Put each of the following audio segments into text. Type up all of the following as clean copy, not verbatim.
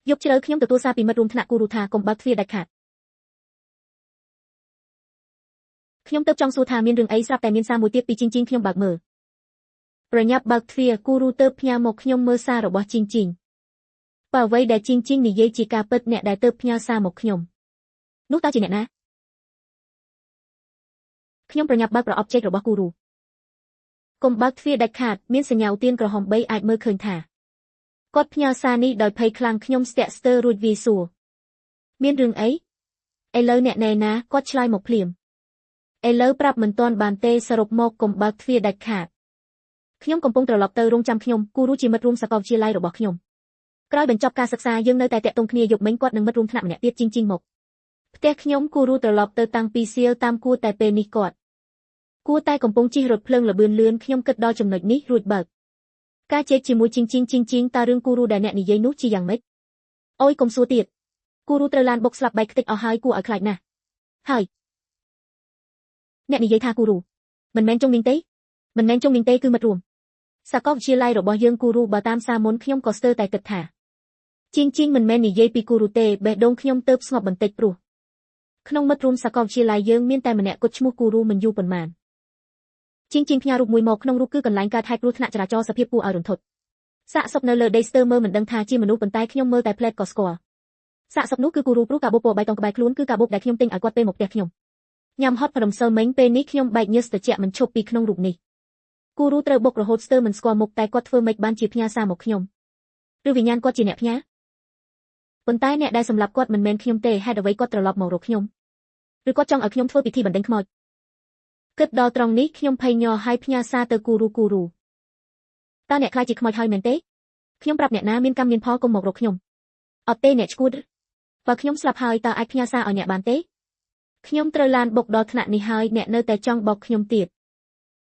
យប់ជ្រៅខ្ញុំទទួលសារពីមិត្តរួមថ្នាក់គូរូថាកុំបើកទ្វារដាច់ខាតខ្ញុំទៅចង់សួរថាមានរឿងអីស្រាប់តែមានសារមួយទៀតពីជីងជីងខ្ញុំបើកមើលប្រញាប់បើកទ្វារគូរូទៅផ្ញើមកខ្ញុំមើលសាររបស់ជីងជីងបើអ្វីដែលជីងជីងនិយាយជាការពិតអ្នកដែលទៅផ្ញើសារមកខ្ញុំនោះតើជាអ្នកណាខ្ញុំប្រញាប់បើកប្រអប់ចេករបស់គូរូកុំបើកទ្វារដាច់ខាតមានសញ្ញាឧទានក្រហម3អាចមើលឃើញថាគាត់ផ្ញើសារនេះដោយភ័យខ្លាំងខ្ញុំស្ទាក់ស្ទើររួចវាសួរមានរឿងអីឥឡូវអ្នកណែណាគាត់ឆ្លើយមកភ្លាមឥឡូវប្រាប់មិនទាន់បានទេសរុបមកកុំបើកទ្វារដាច់ខាតខ្ញុំកំពុងត្រឡប់ទៅរងចាំខ្ញុំគូរូជាមិត្តរួមសាកលវិទ្យាល័យរបស់ខ្ញុំក្រោយបញ្ចប់ការសិក្សាយើងនៅតែតាក់ទងគ្នាយប់មិញគាត់នឹងមិត្តរួមថ្នាក់ម្នាក់ទៀតជីងមកផ្ទះខ្ញុំគូរូត្រឡប់ទៅតាំងពីសៀលតាមគួរតែពេលនេះគាត់គួរតែកំពុងជិះរថភ្លើងលបឿនលឿនខ្ញុំគិតដល់ចំណុចនេះរួចបើកការជែកជាមួយជីងតើរឿងគូរូដែលអ្នកនិយាយនោះជាយ៉ាងម៉េចអូយកុំសួរទៀតគូរូត្រូវឡានបុកស្លាប់បែកខ្ទេចអស់ហើយគួរឲ្យខ្លាចណាស់ហើយអ្នកនិយាយថាគូរូមិនមែនចុងនាងទេមិនមែនចុងនាងទេគឺមិត្តរួមសាកលវិទ្យាល័យរបស់យើងគូរូបើតាមសារមុនខ្ញុំក៏ស្ទើរតែគិតថាជីងមិនមែននិយាយពីគូរូទេបេះដូងខ្ញុំទៅស្ងប់បន្តិចព្រោះក្នុងមិត្តរួមសាកលវិទ្យាល័យយើងមានតែម្នាក់គត់ឈ្មោះគូរូមិនយូរប៉ុន្មានជីងផ្ញើរូបមួយមកក្នុងរូបគឺកន្លែងកើតហេតុគ្រោះថ្នាក់ចរាចរណ៍សភាពគួរឲ្យរន្ធត់សាកសពនៅលើដីស្ទើរមើលមិនដឹងថាជាមនុស្សប៉ុន្តែខ្ញុំមើលតែផ្លែតក៏ស្គាល់សាកសពនោះគឺគូរូព្រោះកាបូបពណ៌បៃតងក្បែរខ្លួនគឺកាបូបដែលខ្ញុំទិញឲ្យគាត់ពេលមកផ្ទះខ្ញុំញ៉ាំហត់ព្រមសិលមិញពេលនេះខ្ញុំបែកញើសត្រជាក់មិនឈប់ពីក្នុងរូបនេះគូរូត្រូវបុករហូតស្ទើរមិនស្គាល់មុខតែគាត់ធ្វើម៉េចបានជាផ្ញើសារមកខ្ញុំឬវិញ្ញាណគាត់ជាអ្នកផ្ញើប៉ុន្តែអ្នកដែលសម្លាប់គាត់មិនមែនខ្ញុំទេហេតុអ្វីគាត់ត្រឡប់មករកខ្ញុំឬគាត់ចង់ឲ្យខ្ញុំធ្វើពិធីបណ្ដេញខ្មោចគិតដល់ត្រង់នេះខ្ញុំភ័យញ័រហើយផ្ញើសារទៅគូរូតើអ្នកខ្លាចជាខ្មោចហើយមែនទេខ្ញុំប្រាប់អ្នកណាមានកម្មមានផលកុំមករកខ្ញុំអត់ទេអ្នកឈួតបើខ្ញុំស្លាប់ហើយតើអាចផ្ញើសារឲ្យអ្នកបានទេខ្ញុំត្រូវឡានបុកដល់ថ្នាក់នេះហើយអ្នកនៅតែចង់បោកខ្ញុំទៀត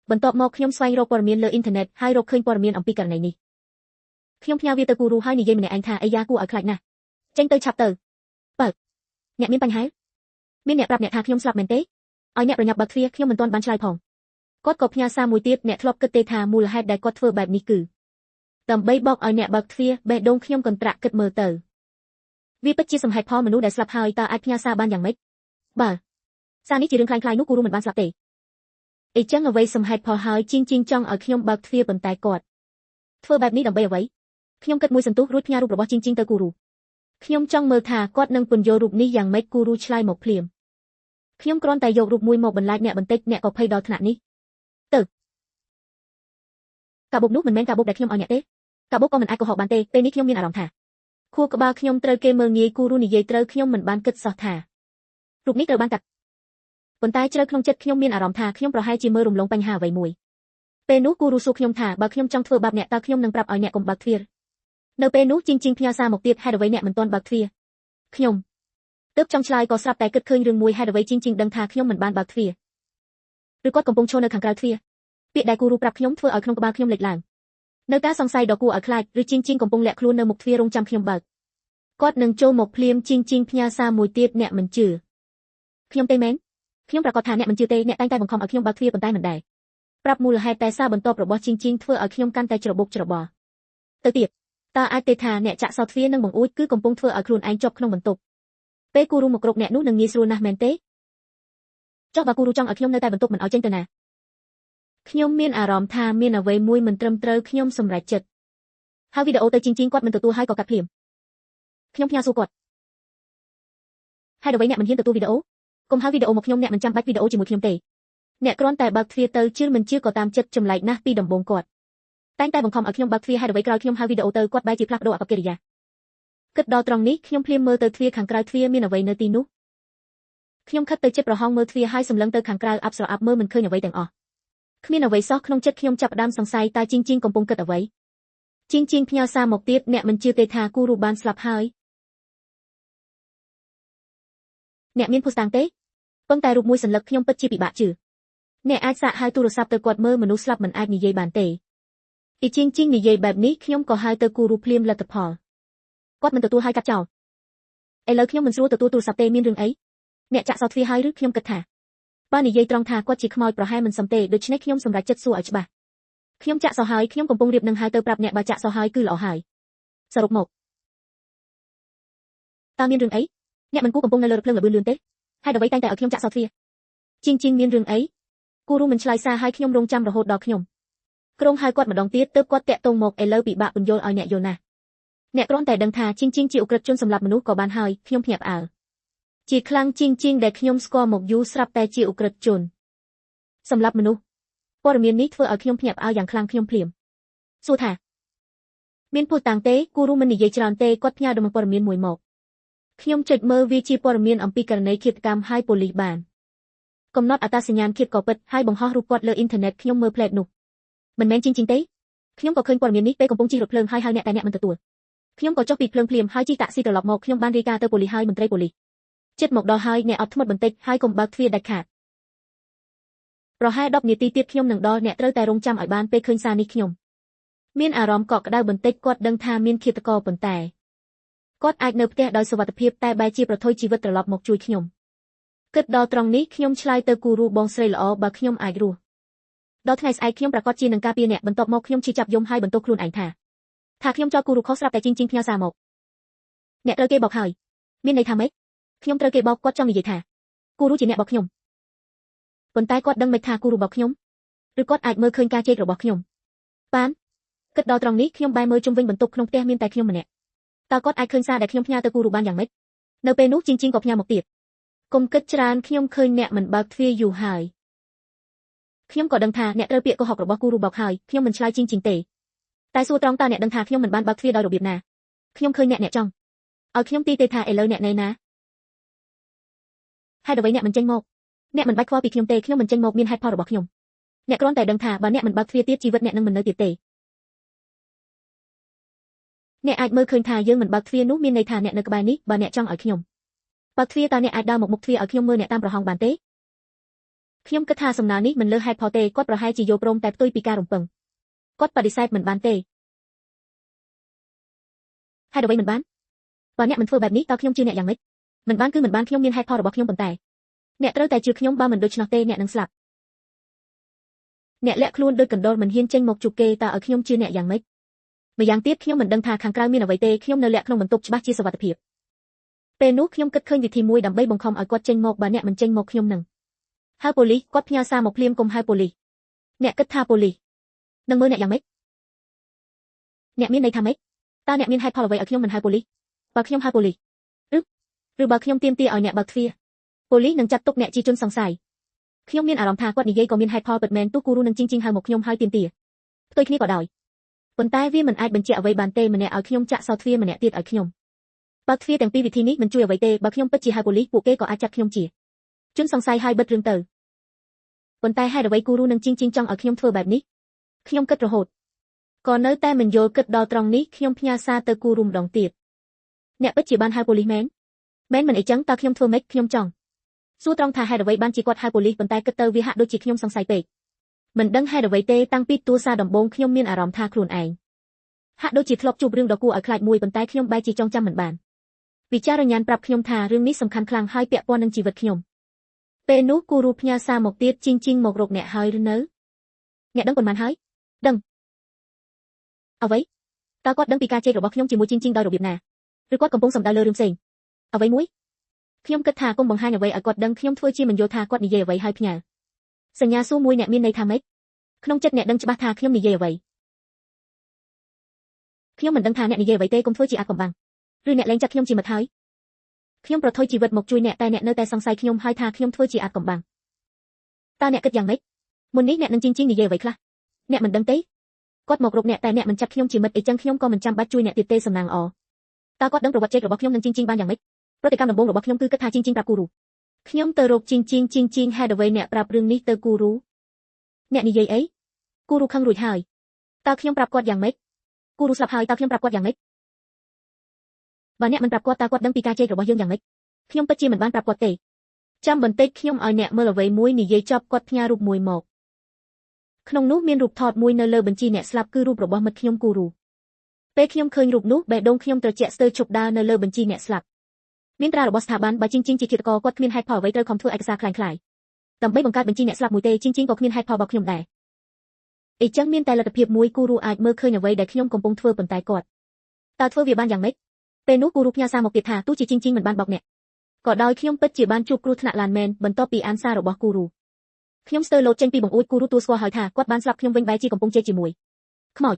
បន្ទាប់មកខ្ញុំស្វែងរកព័ត៌មានលើអ៊ីនធឺណិតហើយរកឃើញព័ត៌មានអំពីករណីនេះខ្ញុំផ្ញើវាទៅគូរូហើយនិយាយម្នាក់ឯងថាអាយ៉ាគួរឲ្យខ្លាចណាស់ចេញទៅឆាប់ទៅបើអ្នកមានបញ្ហាមានអ្នកប្រាប់អ្នកថាខ្ញុំស្លាប់មែនទេឲ្យអ្នកប្រញាប់បើកទ្វារខ្ញុំមិនទាន់បានឆ្លើយផងគាត់ក៏ផ្ញើសារមួយទៀតអ្នកធ្លាប់គិតទេថាមូលហេតុដែលគាត់ធ្វើបែបនេះគឺដើម្បីបោកឲ្យអ្នកបើកទ្វារបេះដូងខ្ញុំកន្ត្រាក់គិតមើលទៅវាពិតជាសម្ហេតុផលមនុស្សដែលស្លាប់ហើយតើអាចផ្ញើសារបានយ៉ាងម៉េចបើសារនេះជារឿងคล้ายៗនោះគូរូមិនបានស្លាប់ទេអីចឹងអ្វីសម្ហេតុផលហើយជីងចង់ឲ្យខ្ញុំបើកទ្វារប៉ុន្តែគាត់ធ្វើបែបនេះដើម្បីអ្វីខ្ញុំគិតមួយសន្ទុះរួចផ្ញើរូបរបស់ជីងទៅគូរូខ្ញុំចង់មើលថាគាត់នឹងពន្យល់រូបនេះយ៉ាងម៉េចគូរូឆ្លើយមកភ្លាមខ្ញុំគ្រាន់តែយករូបមួយមកបន្លាចអ្នកបន្តិចអ្នកក៏ភ័យដល់ថ្នាក់នេះទៅកាបូបនោះមិនមែនកាបូបដែលខ្ញុំឲ្យអ្នកទេកាបូបក៏មិនអាចកុហកបានទេពេលនេះខ្ញុំមានអារម្មណ៍ថាខួរក្បាលខ្ញុំត្រូវគេមើលងាយគូរូនិយាយត្រូវខ្ញុំមិនបានគិតសោះថារូបនេះត្រូវបានកាត់ប៉ុន្តែជ្រៅក្នុងចិត្តខ្ញុំមានអារម្មណ៍ថាខ្ញុំប្រហែលជាមើលរំលងបញ្ហាអ្វីមួយពេលនោះគូរូសួរខ្ញុំថាបើខ្ញុំចង់ធ្វើបាបអ្នកតើខ្ញុំនឹងប្រាប់ឲ្យអ្នកកុំបើកទ្វារនៅពេលនោះជីងផ្ញើសារមកទៀតហេតុអ្វីអ្នកមិនទាន់បើកទ្វារខ្ញុំទើបចង់ឆ្លើយក៏ស្រាប់តែគិតឃើញរឿងមួយហេតុអ្វីជីងដឹងថាខ្ញុំមិនបានបើកទ្វារឬគាត់កំពុងឈរនៅខាងក្រៅទ្វារពាក្យដែលគូរូប្រាប់ខ្ញុំធ្វើឲ្យក្នុងក្បាលខ្ញុំលេចឡើងនៅការសង្ស័យដ៏គួរឲ្យខ្លាចឬជីងកំពុងលាក់ខ្លួននៅមុខទ្វាររងចាំខ្ញុំបើកគាត់នឹងចូលមកភ្លាមជីងផ្ញើសារមួយទៀតអ្នកមិនជឿខ្ញុំទេមែនខ្ញុំប្រកាសថាអ្នកមិនជឿទេអ្នកតែងតែបង្ខំឲ្យខ្ញុំបើកទ្វារប៉ុន្តែមិនដែរប្រាប់មូលហេតុតែសារបន្ទាប់របស់ជីងធ្វើឲ្យខ្ញុំកាន់តែច្របូកច្របល់ទៅទៀតតើអាចទេថាអ្នកចាក់សោទ្វារនឹងបង្អួចគឺកំពុងធ្វើឲ្យខ្លួនឯងជាប់ក្នុងបន្ទប់ពេលគូរូមកគ្រប់អ្នកនោះនឹងងាយស្រួលណាស់មែនទេចុះបើគូរូចង់ឲ្យខ្ញុំនៅតែបន្ទប់មិនឲ្យចេញទៅណាខ្ញុំមានអារម្មណ៍ថាមានអ្វីមួយមិនត្រឹមត្រូវខ្ញុំសម្រេចចិត្តហើយវីដេអូទៅជីងគាត់មិនទទួលហើយក៏កាត់ភ្លាមខ្ញុំផ្ញើសួរគាត់ហេតុអ្វីអ្នកមិនហ៊ានទទួលវីដេអូកុំហៅវីដេអូមកខ្ញុំអ្នកមិនចាំបាច់វីដេអូជាមួយខ្ញុំទេអ្នកគ្រាន់តែបើកទ្វារទៅជឿមិនជឿក៏តាមចិត្តចម្លែកណាស់ពីដំបូងគាត់តែងតែបង្ខំឲ្យខ្ញុំបើកទ្វារហេតុអ្វីក្រោយខ្ញុំហៅវីដេអូទៅគាត់បែរជាផ្លាស់ប្ដូរអាកប្បកិរិយាគិតដល់ត្រង់នេះខ្ញុំភ្លាមមើលទៅទ្វារខាងក្រៅទ្វារមានអ្វីនៅទីនោះខ្ញុំខិតទៅចិត្តប្រហោងមើលទ្វារហើយសម្លឹងទៅខាងក្រៅអាប់ស្រអាប់មើលមិនឃើញអ្វីទាំងអស់គ្មានអ្វីសោះក្នុងចិត្តខ្ញុំចាប់ផ្ដើមសង្ស័យតើជីងកំពុងគិតអ្វីជីងផ្ញើសារមកទៀតអ្នកមិនជឿទេថាគូរូបានស្លាប់ហើយអ្នកមានភស្តុតាងទេប៉ុន្តែរូបមួយសន្លឹកខ្ញុំពិតជាពិបាកជឿអ្នកអាចសាកហៅទូរស័ព្ទទៅគាត់មើលមនុស្សស្លាប់មិនអាចនិយាយបានទេអ៊ីជីងនិយាយបែបនេះខ្ញុំក៏ហៅទៅគូរូភ្លាមលទ្ធផលគាត់មិនទទួលហើយកាត់ចោលឥឡូវខ្ញុំមិនស្រួលទទួលទូរស័ព្ទទេមានរឿងអីអ្នកចាក់សោទ្វារហើយឬខ្ញុំគិតថាបើនិយាយត្រង់ថាគាត់ជាខ្មោចប្រហែលមិនសមទេដូច្នេះខ្ញុំសម្រេចចិត្តសួរឲ្យច្បាស់ខ្ញុំចាក់សោហើយខ្ញុំកំពុងរៀបនឹងហៅទៅប្រាប់អ្នកបើចាក់សោហើយគឺល្អហើយសរុបមក ตาមានរឿងអីអ្នកមិនគួរកំពុងនៅលើរថភ្លើងល្បឿនលឿនទេហើយអ្វីតែងតែឲ្យខ្ញុំចាក់សោតទ្វារជីងមានរឿងអីគូរូមិនឆ្លើយសារឲ្យខ្ញុំរងចាំរហូតដល់ខ្ញុំក្រុងហៅគាត់ម្ដងទៀតទើបគាត់តាក់ទងមកឥឡូវពិបាកពន្យល់ឲ្យអ្នកយល់ណាស់អ្នកគ្រាន់តែដឹងថាជីងជាឧក្រិដ្ឋជនសម្លាប់មនុស្សក៏បានហើយខ្ញុំភ្ញាក់ផ្អើលជាខ្លាំងជីងដែលខ្ញុំស្គាល់មកយូរស្រាប់តែជាឧក្រិដ្ឋជនសម្លាប់មនុស្សព័ត៌មាននេះធ្វើឲ្យខ្ញុំភ្ញាក់ផ្អើលយ៉ាងខ្លាំងខ្ញុំភ្លាមសួរថាមានភស្តុតាងទេគូរូមិននិយាយច្រើនទេគាត់ផ្ញើដំណឹងព័ត៌មានមួយមកខ្ញុំចុចមើលវាជាព័ត៌មានអំពីករណីឃាតកម្មហើយប៉ូលីសបានកំណត់អត្តសញ្ញាណឃាតក៏ពិតហើយបង្ហោះរូបគាត់លើអ៊ីនធឺណិតខ្ញុំមើលផ្លែតនោះមិនមែនជីងទេខ្ញុំក៏ឃើញព័ត៌មាននេះពេលកំពុងជិះរថភ្លើងហើយអ្នកតែអ្នកមិនទទួលខ្ញុំក៏ចុះពីភ្លើងភ្លាមហើយជិះតាក់ស៊ីត្រឡប់មកខ្ញុំបានរាយការណ៍ទៅប៉ូលីសហើយមន្ត្រីប៉ូលីសជិតមកដល់ហើយអ្នកអត់ធ្មត់បន្តិចហើយកុំបើកទ្វារដាច់ខាតប្រហែល10នាទីទៀតខ្ញុំនឹងដល់អ្នកត្រូវតែរងចាំឲ្យបានពេលឃើញសារនេះខ្ញុំមានអារម្មណ៍កក់ក្ដៅបន្តិចគាត់ដឹងថាមានឃាតករប៉ុន្តែគាត់អាចនៅផ្ទះដោយសុវត្ថិភាពតែបែរជាប្រថុយជីវិតត្រឡប់មកជួយខ្ញុំគិតដល់ត្រង់នេះខ្ញុំឆ្លើយទៅគូរូបងស្រីល្អបើខ្ញុំអាចរស់ដល់ថ្ងៃស្អែកខ្ញុំប្រកាសជានឹងការពារអ្នកបន្ទាប់មកខ្ញុំជិះចាប់យំហើយបន្ទោសខ្លួនឯងថាខ្ញុំចោទគូរូខុសស្រាប់តែជីងផ្ញើសារមកអ្នកត្រូវគេបោកហើយមានន័យថាម៉េចខ្ញុំត្រូវគេបោកគាត់ចង់និយាយថាគូរូជាអ្នកបោកខ្ញុំប៉ុន្តែគាត់ដឹងមិនថាគូរូបោកខ្ញុំឬគាត់អាចមើលឃើញការជេររបស់ខ្ញុំបានគិតដល់ត្រង់នេះខ្ញុំបែរមើលជុំវិញបន្ទប់ក្នុងផ្ទះមានតែខ្ញុំម្នាក់តើគាត់អាចឃើញសារដែលខ្ញុំផ្ញើទៅគូរូបានយ៉ាងម៉េចនៅពេលនោះជីងក៏ផ្ញើមកទៀតកុំគិតច្រើនខ្ញុំឃើញអ្នកមិនបើកទ្វារយូរហើយខ្ញុំក៏ដឹងថាអ្នកត្រូវពាក្យកុហករបស់គូរូបោកហើយខ្ញុំមិនឆ្លើយជីងទេតែសួរត្រង់តើអ្នកដឹងថាខ្ញុំមិនបានបើកទ្វារដោយរបៀបណាខ្ញុំឃើញអ្នកចង់ឲ្យខ្ញុំទីទេថាឥឡូវអ្នកនៅណាហើយអ្វីអ្នកមិនចេញមកអ្នកមិនបាច់ខ្វល់ពីខ្ញុំទេខ្ញុំមិនចេញមកមានហេតុផលរបស់ខ្ញុំអ្នកគ្រាន់តែដឹងថាបើអ្នកមិនបើកទ្វារទៀតជីវិតអ្នកនឹងមិននៅទៀតទេអ្នកអាចមើលឃើញថាយើងមិនបើកទ្វារនោះមានន័យថាអ្នកនៅក្បែរនេះបើអ្នកចង់ឲ្យខ្ញុំបើកទ្វារតើអ្នកអាចដើរមកមុខទ្វារឲ្យខ្ញុំមើលអ្នកតាមប្រហោងបានទេខ្ញុំគិតថាសំណើនេះមិនលើហេតុផលទេគាត់ប្រហែលជាយល់ព្រមតែផ្ទុយពីការរំពឹងគាត់បដិសេធមិនបានទេហេតុអ្វីមិនបានបើអ្នកមិនធ្វើបែបនេះតើខ្ញុំជឿអ្នកយ៉ាងម៉េចមិនបានគឺមិនបានខ្ញុំមានហេតុផលរបស់ខ្ញុំប៉ុន្តែអ្នកត្រូវតែជឿខ្ញុំបើមិនដូច្នោះទេអ្នកនឹងស្លាប់អ្នកលាក់ខ្លួនដូចកណ្ដុរមិនហ៊ានចេញមកជួបគេតើឲ្យខ្ញុំជឿអ្នកយ៉ាងម៉េចម្យ៉ាងទៀតខ្ញុំមិនដឹងថាខាងក្រៅមានអ្វីទេខ្ញុំនៅលាក់ក្នុងបន្ទប់ច្បាស់ជាសុវត្ថិភាពពេលនោះខ្ញុំគិតឃើញវិធីមួយដើម្បីបង្ខំឲ្យគាត់ចេញមកបើអ្នកមិនចេញមកខ្ញុំនឹងហៅប៉ូលីសគាត់ផ្ញើសារមកភ្លាមកុំហៅប៉ូលីសអ្នកគិតថាប៉ូលីសនឹងមើលអ្នកយ៉ាងម៉េចអ្នកមានន័យថាម៉េចតើអ្នកមានហេតុផលអ្វីឲ្យខ្ញុំមិនហៅប៉ូលីសបើខ្ញុំហៅប៉ូលីសឬបើខ្ញុំទាមទារឲ្យអ្នកបើកទ្វារប៉ូលីសនឹងចាត់ទុកអ្នកជាជនសង្ស័យខ្ញុំមានអារម្មណ៍ថាគាត់និយាយក៏មានហេតុផលពិតមែនទោះគូរូនឹងជីងហៅមកខ្ញុំហើយទាមទារផ្ទុយគ្នាក៏ដោយប៉ុន្តែវាមិនអាចបញ្ជាក់អ្វីបានទេម្នាក់ឲ្យខ្ញុំចាក់សោទ្វារម្នាក់ទៀតឲ្យខ្ញុំបើកទ្វារទាំងពីរវិធីនេះមិនជួយអ្វីទេបើខ្ញុំពិតជាហៅប៉ូលីសពួកគេក៏អាចចាត់ខ្ញុំជាជនសង្ស័យហើយបិទរឿងទៅប៉ុន្តែហេតុអ្វីគូរូនឹងជីងចង់ឲ្យខ្ញុំធ្វើបែបនេះខ្ញុំគិតរហូតក៏នៅតែមិនយល់គិតដល់ត្រង់នេះខ្ញុំផ្ញើសារទៅគូរូម្ដងទៀតអ្នកពិតជាបានហៅប៉ូលីសមែនមិនអីចឹងតើខ្ញុំធ្វើម៉េចខ្ញុំចង់សួរត្រង់ថាហេតុអ្វីបានជាគាត់ហៅប៉ូលីសប៉ុន្តែគិតទៅវាហាក់ដូចជាខ្ញុំសង្ស័យពេកមិនដឹងហេតុអ្វីទេតាំងពីទូរសារដំបូងខ្ញុំមានអារម្មណ៍ថាខ្លួនឯងហាក់ដូចជាធ្លាប់ជួបរឿងដ៏គួរឲ្យខ្លាចមួយប៉ុន្តែខ្ញុំបែរជាចងចាំមិនបានវិចារញ្ញាណប្រាប់ខ្ញុំថារឿងនេះសំខាន់ខ្លាំងហើយពាក់ព័ន្ធនឹងជីវិតខ្ញុំពេលនោះគូរូផ្ញើសារមកទៀតជីងមករកអ្នកហើយឬនៅអ្នកដឹងប៉ុន្មានហើយដឹងអ្វីតើគាត់ដឹងពីការជេររបស់ខ្ញុំជាមួយជីងដោយរបៀបណាឬគាត់កំពុងសំដៅលើរឿងផ្សេងអ្វីមួយខ្ញុំគិតថាកុំបង្ហាញអ្វីឲ្យគាត់ដឹងខ្ញុំធ្វើជាមិនយល់ថាគាត់និយាយអ្វីហើយផ្ញើសញ្ញាសួរមួយអ្នកមានន័យថាម៉េចក្នុងចិត្តអ្នកដឹងច្បាស់ថាខ្ញុំនិយាយអ្វីខ្ញុំមិនដឹងថាអ្នកនិយាយអ្វីទេកុំធ្វើជាអាថ៌កំបាំងឬអ្នកលែងចាត់ខ្ញុំជាមិត្តហើយខ្ញុំប្រថុយជីវិតមកជួយអ្នកតែអ្នកនៅតែសង្ស័យខ្ញុំហើយថាខ្ញុំធ្វើជាអាថ៌កំបាំងតើអ្នកគិតយ៉ាងម៉េចមុននេះអ្នកនឹងជីងនិយាយអ្វីខ្លះអ្នកមិនដឹងទេគាត់មករកអ្នកតែអ្នកមិនចាត់ខ្ញុំជាមិត្តអីចឹងខ្ញុំក៏មិនចាំបាច់ជួយអ្នកទៀតទេសំណាងអតើគាត់ដឹងប្រវត្តិជេករបស់ខ្ញុំនឹងជីងបានយ៉ាងម៉េចប្រតិកម្មដំបូងរបស់ខ្ញុំគឺគិតថាជីងប្រាប់គូរូខ្ញុំទៅរកជីងហេតុអ្វីអ្នកប្រាប់រឿងនេះទៅគូរូអ្នកនិយាយអីគូរូខឹងរួចហើយតើខ្ញុំប្រាប់គាត់យ៉ាងម៉េចគូរូស្លាប់ហើយតើខ្ញុំប្រាប់គាត់យ៉ាងម៉េចបើអ្នកមិនប្រាប់គាត់តើគាត់ដឹងពីការជេររបស់យើងយ៉ាងម៉េចខ្ញុំពិតជាមិនបានប្រាប់គាត់ទេចាំបន្តិចខ្ញុំឲ្យអ្នកមើលអ្វីមួយនិយាយចប់គាត់ផ្ញើរូបមួយមកក្នុងនោះមានរូបថតមួយនៅលើបញ្ជីអ្នកស្លាប់គឺរូបរបស់មិត្តខ្ញុំគូរូពេលខ្ញុំឃើញរូបនោះបេះដូងខ្ញុំត្រជាក់ស្ទើរឈប់ដើរនៅលើបញ្ជីអ្នកស្លាប់មានត្រារបស់ស្ថាប័នបើជីងជាឃាតករគាត់គ្មានហេតុផលអ្វីត្រូវខំធ្វើឯកសារคล้ายៗដើម្បីបង្កើតបញ្ជីអ្នកស្លាប់មួយទេជីងក៏គ្មានហេតុផលរបស់ខ្ញុំដែរអីចឹងមានតែលទ្ធភាពមួយគូរូអាចមើលឃើញអ្វីដែលខ្ញុំកំពុងធ្វើប៉ុន្តែគាត់តើធ្វើវាបានយ៉ាងម៉េច ពេលនោះគូរូផ្ញើសារមកទៀតថាទោះជាជីងមិនបានបោកអ្នកក៏ដោយខ្ញុំពិតជាបានជួបគ្រោះថ្នាក់ឡានមែនបន្ទាប់ពីអានសាររបស់គូរូខ្ញុំស្ទើរលោតចេញពីបង្អួចគូរូទួលស្គាល់ហើយថាគាត់បានស្លាប់ខ្ញុំវិញបែរជាកំពុងជេរជាមួយខ្មោច